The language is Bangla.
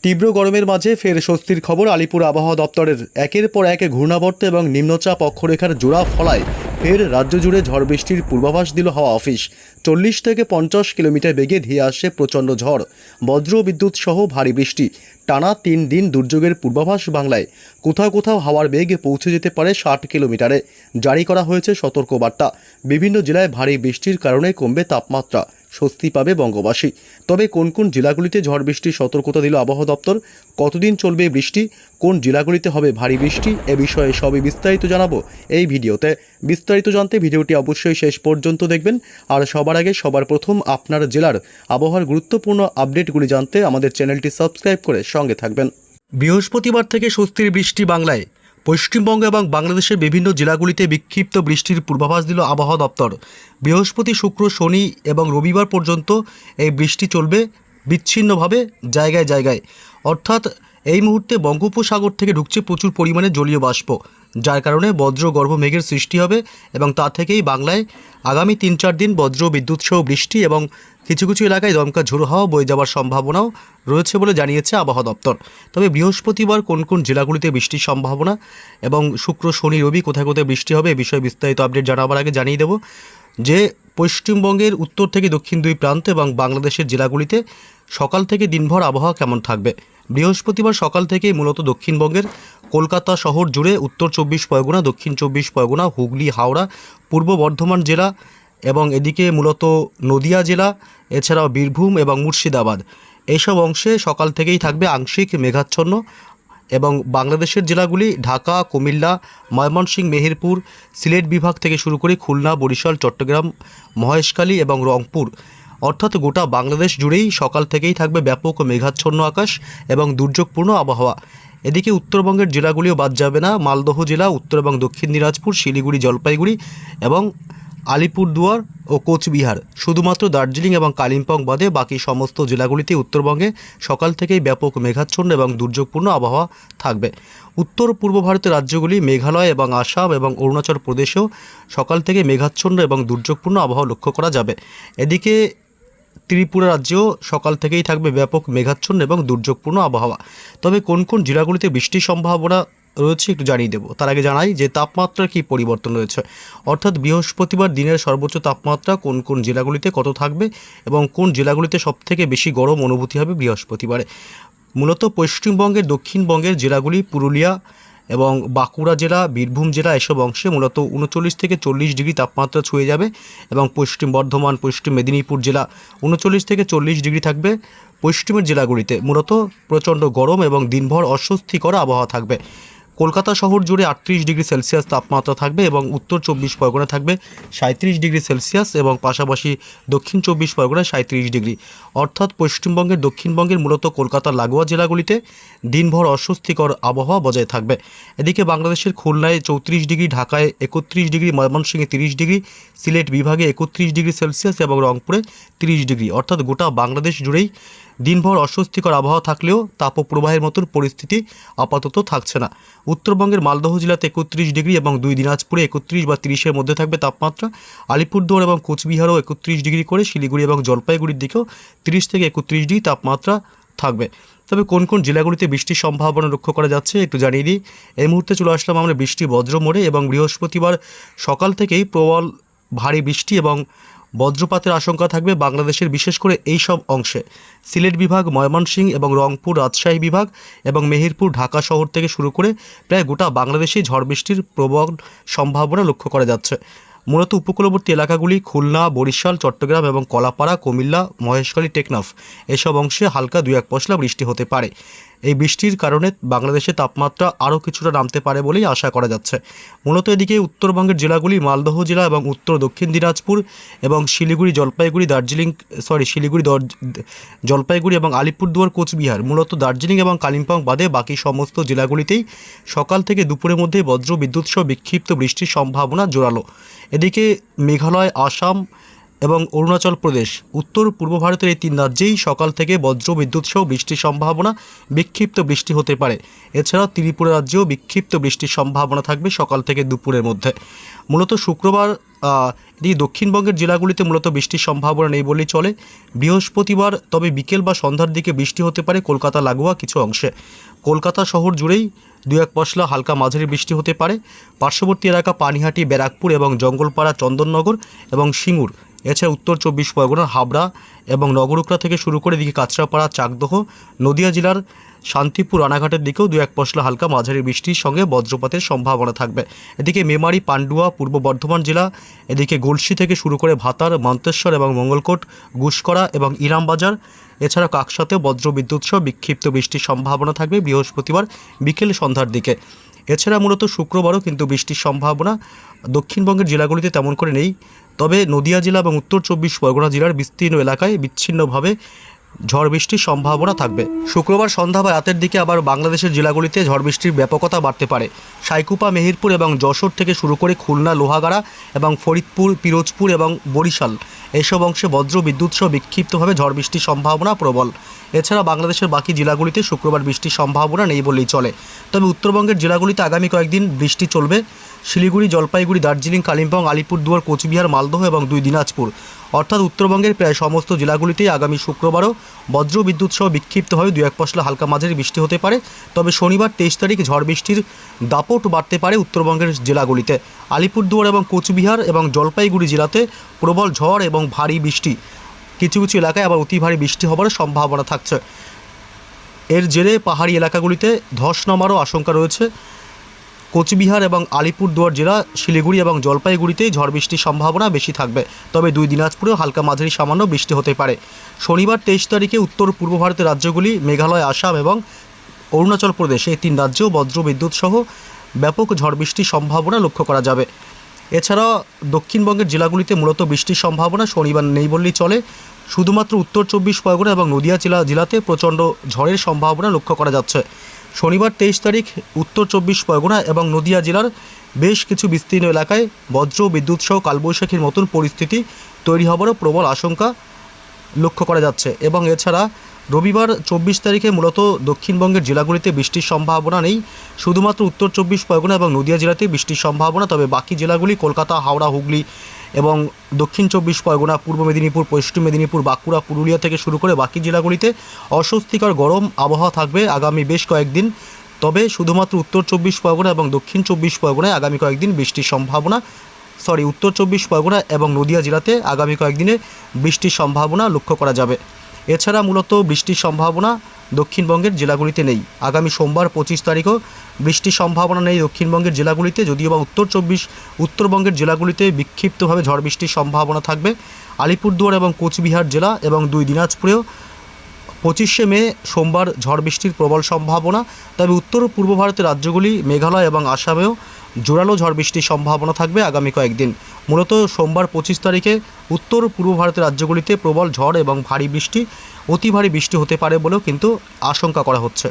তীব্র গরমের মাঝে ফের স্বস্তির খবর আলিপুর আবহাওয়া দপ্তরের। একের পর এক ঘূর্ণাবর্ত এবং নিম্নচাপ অক্ষরেখার জোড়া ফলায় ফের রাজ্য জুড়ে ঝড় বৃষ্টির পূর্বাভাস দিল হাওয়া অফিস। 40 থেকে 50 কিলোমিটার বেগে ধেয়ে আসছে প্রচণ্ড ঝড়, বজ্র বিদ্যুৎ সহ ভারী বৃষ্টি। টানা 3 দিন দুর্যোগের পূর্বাভাস বাংলায়। কোথাও কোথাও হাওয়ার বেগ পৌঁছে যেতে পারে 60 কিলোমিটারে। জারি করা হয়েছে সতর্কবার্তা। বিভিন্ন জেলায় ভারী বৃষ্টির কারণে কমবে তাপমাত্রা, স্বস্তি পাবে বঙ্গবাসী। তবে কোন কোন জেলাগুলিতে ঝড় বৃষ্টির সতর্কতা দিল আবহাওয়া দপ্তর, কতদিন চলবে বৃষ্টি, কোন জেলাগুলিতে হবে ভারী বৃষ্টি, এ বিষয়ে সবই বিস্তারিত জানাবো এই ভিডিওতে। বিস্তারিত জানতে ভিডিওটি অবশ্যই শেষ পর্যন্ত দেখবেন। আর সবার আগে সবার প্রথম আপনার জেলার আবহাওয়ার গুরুত্বপূর্ণ আপডেটগুলি জানতে আমাদের চ্যানেলটি সাবস্ক্রাইব করে সঙ্গে থাকবেন। বৃহস্পতিবার থেকে স্বস্তির বৃষ্টি বাংলায়। পশ্চিমবঙ্গ এবং বাংলাদেশের বিভিন্ন জেলাগুলিতে বিক্ষিপ্ত বৃষ্টির পূর্বাভাস দিল আবহাওয়া দপ্তর। বৃহস্পতি, শুক্র, শনি এবং রবিবার পর্যন্ত এই বৃষ্টি চলবে বিচ্ছিন্নভাবে জায়গায় জায়গায়। অর্থাৎ এই মুহূর্তে বঙ্গোপসাগর থেকে ঢুকছে প্রচুর পরিমাণে জলীয় বাষ্প, যার কারণে বজ্রগর্ভ মেঘের সৃষ্টি হবে এবং তা থেকেই বাংলায় আগামী 3-4 দিন বজ্র বিদ্যুৎ সহ বৃষ্টি এবং কিছু কিছু এলাকায় দমকা ঝোড়ো হাওয়া বয়ে যাওয়ার সম্ভাবনাও রয়েছে বলে জানিয়েছে আবহাওয়া দপ্তর। তবে বৃহস্পতিবার কোন কোন জেলাগুলিতে বৃষ্টির সম্ভাবনা এবং শুক্র, শনি, রবি কোথায় কোথায় বৃষ্টি হবে এ বিষয়ে বিস্তারিত আপডেট জানাবার আগে জানিয়ে দেব যে পশ্চিমবঙ্গের উত্তর থেকে দক্ষিণ দুই প্রান্ত এবং বাংলাদেশের জেলাগুলিতে সকাল থেকে দিনভর আবহাওয়া কেমন থাকবে। বৃহস্পতিবার সকাল থেকেই মূলত দক্ষিণবঙ্গের কলকাতা শহর জুড়ে উত্তর 24 পরগনা, দক্ষিণ 24 পরগনা, হুগলি, হাওড়া, পূর্ব বর্ধমান জেলা এবং এদিকে মূলত নদিয়া জেলা, এছাড়াও বীরভূম এবং মুর্শিদাবাদ, এইসব অংশে সকাল থেকেই থাকবে আংশিক মেঘাচ্ছন্ন। এবং বাংলাদেশের জেলাগুলি ঢাকা, কুমিল্লা, ময়মনসিংহ, মেহেরপুর, সিলেট বিভাগ থেকে শুরু করে খুলনা, বরিশাল, চট্টগ্রাম, মহেশখালী এবং রংপুর, অর্থাৎ গোটা বাংলাদেশ জুড়েই সকাল থেকেই থাকবে ব্যাপক মেঘাচ্ছন্ন আকাশ এবং দুর্যোগপূর্ণ আবহাওয়া। এদিকে উত্তরবঙ্গের জেলাগুলিও বাদ যাবে না। মালদহ জেলা, উত্তর এবং দক্ষিণ দিনাজপুর, শিলিগুড়ি, জলপাইগুড়ি এবং আলিপুরদুয়ার ও কোচবিহার, শুধুমাত্র দার্জিলিং এবং কালিম্পং বাদে বাকি সমস্ত জেলাগুলিতে উত্তরবঙ্গে সকাল থেকেই ব্যাপক মেঘাচ্ছন্ন এবং দুর্যোগপূর্ণ আবহাওয়া থাকবে। উত্তর পূর্ব ভারতের রাজ্যগুলি মেঘালয় এবং আসাম এবং অরুণাচল প্রদেশেও সকাল থেকে মেঘাচ্ছন্ন এবং দুর্যোগপূর্ণ আবহাওয়া লক্ষ্য করা যাবে। এদিকে ত্রিপুরা রাজ্যেও সকাল থেকেই থাকবে ব্যাপক মেঘাচ্ছন্ন এবং দুর্যোগপূর্ণ আবহাওয়া। তবে কোন কোন জেলাগুলিতে বৃষ্টির সম্ভাবনা রয়েছে একটু জানিয়ে দেবো। তার আগে জানাই যে তাপমাত্রার কী পরিবর্তন রয়েছে, অর্থাৎ বৃহস্পতিবার দিনের সর্বোচ্চ তাপমাত্রা কোন কোন জেলাগুলিতে কত থাকবে এবং কোন জেলাগুলিতে সবথেকে বেশি গরম অনুভূতি হবে বৃহস্পতিবারে। মূলত পশ্চিমবঙ্গের দক্ষিণবঙ্গের জেলাগুলি পুরুলিয়া এবং বাঁকুড়া জেলা, বীরভূম জেলা, এসব অংশে মূলত 39 থেকে 40 ডিগ্রি তাপমাত্রা ছুঁয়ে যাবে এবং পশ্চিম বর্ধমান, পশ্চিম মেদিনীপুর জেলা 39 থেকে 40 ডিগ্রি থাকবে। পশ্চিমের জেলাগুলিতে মূলত প্রচণ্ড গরম এবং দিনভর অস্বস্তিকর আবহাওয়া থাকবে। কলকাতা শহর জুড়ে 38 ডিগ্রি সেলসিয়াস তাপমাত্রা থাকবে এবং উত্তর 24 পরগনা থাকবে 37 ডিগ্রি সেলসিয়াস এবং পাশাপাশি দক্ষিণ 24 পরগনায় 37 ডিগ্রি। অর্থাৎ পশ্চিমবঙ্গের দক্ষিণবঙ্গের মূলত কলকাতার লাগোয়া জেলাগুলিতে দিনভর অস্বস্তিকর আবহাওয়া বজায় থাকবে। এদিকে বাংলাদেশের খুলনায় 34 ডিগ্রি, ঢাকায় 31 ডিগ্রি, ময়মনসিংহে 30 ডিগ্রি, সিলেট বিভাগে 31 ডিগ্রি সেলসিয়াস এবং রংপুরে 30 ডিগ্রি। অর্থাৎ গোটা বাংলাদেশ জুড়েই দিনভর অস্বস্তিকর আবহাওয়া থাকলেও তাপপ্রবাহের মতন পরিস্থিতি আপাতত থাকছে না। উত্তরবঙ্গের মালদহ জেলাতে 31 ডিগ্রি এবং 2 দিনাজপুরে 31 বা 30-এর মধ্যে থাকবে তাপমাত্রা। আলিপুরদুয়ার এবং কোচবিহারও 31 ডিগ্রি করে, শিলিগুড়ি এবং জলপাইগুড়ির দিকেও 30 থেকে 31 ডিগ্রি তাপমাত্রা থাকবে। তবে কোন কোন জেলাগুলিতে বৃষ্টির সম্ভাবনা লক্ষ্য করা যাচ্ছে একটু জানিয়ে দিই। এই মুহূর্তে চলে আসলাম আমরা বৃষ্টি বজ্র মোড়ে এবং বৃহস্পতিবার সকাল থেকেই প্রবল ভারী বৃষ্টি এবং বজ্রপাতের আশঙ্কা থাকবে বাংলাদেশের বিশেষ করে এই সব অংশে। সিলেট বিভাগ, ময়মনসিংহ এবং রংপুর, রাজশাহী বিভাগ এবং মেহেরপুর, ঢাকা শহর থেকে শুরু করে প্রায় গোটা বাংলাদেশেই ঝড় বৃষ্টির প্রবল সম্ভাবনা লক্ষ্য করা যাচ্ছে। মূলত উপকূলবর্তী এলাকাগুলি খুলনা, বরিশাল, চট্টগ্রাম এবং কলাপাড়া, কুমিল্লা, মহেশখালী, টেকনাফ, এসব অংশে হালকা 2-1 পশলা বৃষ্টি হতে পারে। এই বৃষ্টির কারণে বাংলাদেশে তাপমাত্রা আরও কিছুটা নামতে পারে বলেই আশা করা যাচ্ছে। মূলত এদিকে উত্তরবঙ্গের জেলাগুলি মালদহ জেলা এবং উত্তর দক্ষিণ দিনাজপুর এবং শিলিগুড়ি, জলপাইগুড়ি, জলপাইগুড়ি এবং আলিপুরদুয়ার, কোচবিহার, মূলত দার্জিলিং এবং কালিম্পং বাদে বাকি সমস্ত জেলাগুলিতেই সকাল থেকে দুপুরের মধ্যে বজ্র বিদ্যুৎ সহ বিক্ষিপ্ত বৃষ্টির সম্ভাবনা জোরালো। এদিকে মেঘালয়, আসাম এবং অরুণাচল প্রদেশ, উত্তর পূর্ব ভারতের এই তিন রাজ্যেই সকাল থেকে বজ্র বিদ্যুৎ সহ বৃষ্টির সম্ভাবনা, বিক্ষিপ্ত বৃষ্টি হতে পারে। এছাড়াও ত্রিপুরা রাজ্যেও বিক্ষিপ্ত বৃষ্টির সম্ভাবনা থাকবে সকাল থেকে দুপুরের মধ্যে। মূলত শুক্রবার এই দক্ষিণবঙ্গের জেলাগুলিতে মূলত বৃষ্টির সম্ভাবনা নেই বললেই চলে। বৃহস্পতিবার তবে বিকেল বা সন্ধ্যার দিকে বৃষ্টি হতে পারে কলকাতা লাগোয়া কিছু অংশে। কলকাতা শহর জুড়েই দু এক পশলা হালকা মাঝারি বৃষ্টি হতে পারে। পার্শ্ববর্তী এলাকা পানিহাটি, ব্যারাকপুর এবং জঙ্গলপাড়া, চন্দননগর এবং সিঙ্গুর, এছাড়া উত্তর 24 পরগনার হাবড়া এবং নগরুকড়া থেকে শুরু করে এদিকে কাঁচরাপাড়া, চাকদহ, নদিয়া জেলার শান্তিপুর, রানাঘাটের দিকেও দু এক পশলা হালকা মাঝারি বৃষ্টির সঙ্গে বজ্রপাতের সম্ভাবনা থাকবে। এদিকে মেমারি, পান্ডুয়া, পূর্ব বর্ধমান জেলা, এদিকে গলসি থেকে শুরু করে ভাতার, মন্তেশ্বর এবং মঙ্গলকোট, গুসকরা এবং ইরামবাজার, এছাড়া কাকসাতেও বজ্রবিদ্যুৎ সহ বিক্ষিপ্ত বৃষ্টির সম্ভাবনা থাকবে বৃহস্পতিবার বিকেল সন্ধ্যার দিকে। এছাড়া মূলত শুক্রবারও কিন্তু বৃষ্টির সম্ভাবনা দক্ষিণবঙ্গের জেলাগুলিতে তেমন করে নেই। তবে নদিয়া জেলা এবং উত্তর 24 পরগনা জেলার বিস্তীর্ণ এলাকায় বিচ্ছিন্নভাবে ঝড় বৃষ্টির সম্ভাবনা থাকবে। শুক্রবার সন্ধ্যা বা রাতের দিকে আবার বাংলাদেশের জেলাগুলিতে ঝড় বৃষ্টির ব্যাপকতা বাড়তে পারে। সাইকুপা, মেহেরপুর এবং যশোর থেকে শুরু করে খুলনা, লোহাগাড়া এবং ফরিদপুর, পিরোজপুর এবং বরিশাল, এইসব অংশে বজ্র বিদ্যুৎ সহ বিক্ষিপ্তভাবে ঝড় বৃষ্টির সম্ভাবনা প্রবল। এছাড়া বাংলাদেশের বাকি জেলাগুলিতে শুক্রবার বৃষ্টির সম্ভাবনা নেই বললেই চলে। তবে উত্তরবঙ্গের জেলাগুলিতে আগামী কয়েকদিন বৃষ্টি চলবে। শিলিগুড়ি, জলপাইগুড়ি, দার্জিলিং, কালিম্পং, আলিপুরদুয়ার, কোচবিহার, মালদহ এবং 2 দিনাজপুর, অর্থাৎ উত্তরবঙ্গের প্রায় সমস্ত জেলাগুলিতেই আগামী শুক্রবারও বজ্র বিদ্যুৎ সহ বিক্ষিপ্তভাবে 2 এক পশলা হালকা মাঝারি বৃষ্টি হতে পারে। তবে শনিবার 23 তারিখ ঝড় বৃষ্টির দাপট বাড়তে পারে উত্তরবঙ্গের জেলাগুলিতে। আলিপুরদুয়ার এবং কোচবিহার এবং জলপাইগুড়ি জেলাতে প্রবল ঝড় এবং ভারী বৃষ্টি, কিছু কিছু এলাকায় আবার অতি ভারী বৃষ্টি হবার সম্ভাবনা থাকছে। এর জেরে পাহাড়ি এলাকাগুলিতে ধস নামারও আশঙ্কা রয়েছে। কোচবিহার এবং আলিপুরদুয়ার জেলা, শিলিগুড়ি এবং জলপাইগুড়িতেই ঝড় বৃষ্টির সম্ভাবনা বেশি থাকবে। তবে 2 দিনাজপুরেও হালকা মাঝারি সামান্য বৃষ্টি হতে পারে। শনিবার 23 তারিখে উত্তর পূর্ব ভারতের রাজ্যগুলি মেঘালয়, আসাম এবং অরুণাচল প্রদেশ, এই 3 রাজ্যেও বজ্র বিদ্যুৎ সহ ব্যাপক ঝড় বৃষ্টির সম্ভাবনা লক্ষ্য করা যাবে। এছাড়া দক্ষিণবঙ্গের জেলাগুলিতে মূলত বৃষ্টির সম্ভাবনা শনিবার নেই বললেই চলে। শুধুমাত্র উত্তর 24 পরগনা এবং নদিয়া জেলাতে প্রচণ্ড ঝড়ের সম্ভাবনা লক্ষ্য করা যাচ্ছে। শনিবার 23 তারিখ উত্তর 24 পরগনা এবং নদিয়া জেলার বেশ কিছু বিস্তীর্ণ এলাকায় বজ্র বিদ্যুৎ সহ কালবৈশাখীর মতন পরিস্থিতি তৈরি হবারও প্রবল আশঙ্কা লক্ষ্য করা যাচ্ছে। এবং এছাড়া রবিবার 24 তারিখে মূলত দক্ষিণবঙ্গের জেলাগুলিতে বৃষ্টির সম্ভাবনা নেই। শুধুমাত্র উত্তর 24 পরগনা এবং নদিয়া জেলাতে বৃষ্টির সম্ভাবনা। তবে বাকি জেলাগুলি কলকাতা, হাওড়া, হুগলি এবং দক্ষিণ 24 পরগনা, পূর্ব মেদিনীপুর, পশ্চিম মেদিনীপুর, বাঁকুড়া, পুরুলিয়া থেকে শুরু করে বাকি জেলাগুলিতে অস্বস্তিকর গরম আবহাওয়া থাকবে আগামী বেশ কয়েকদিন। তবে শুধুমাত্র উত্তর 24 পরগনা এবং দক্ষিণ 24 পরগনায় আগামী কয়েকদিন বৃষ্টির সম্ভাবনা, উত্তর 24 পরগনা এবং নদিয়া জেলাতে আগামী কয়েকদিনে বৃষ্টির সম্ভাবনা লক্ষ্য করা যাবে। এছাড়া মূলত বৃষ্টির সম্ভাবনা দক্ষিণবঙ্গের জেলাগুলিতে নেই। আগামী সোমবার 25 তারিখও বৃষ্টির সম্ভাবনা নেই দক্ষিণবঙ্গের জেলাগুলিতে, যদিও বা উত্তরবঙ্গের জেলাগুলিতে বিক্ষিপ্তভাবে ঝড় বৃষ্টির সম্ভাবনা থাকবে। আলিপুরদুয়ার এবং কোচবিহার জেলা এবং 2 দিনাজপুরেও 25শে মে সোমবার ঝড় বৃষ্টির প্রবল সম্ভাবনা। তবে উত্তর পূর্ব ভারতের রাজ্যগুলি মেঘালয় এবং আসামেও জোরালো ঝড় বৃষ্টির সম্ভাবনা থাকবে আগামী কয়েকদিন। মূলত সোমবার 25 তারিখে উত্তর পূর্ব ভারতের রাজ্যগুলিতে প্রবল ঝড় এবং ভারী বৃষ্টি, অতি ভারী বৃষ্টি হতে পারে বলেও কিন্তু আশঙ্কা করা হচ্ছে।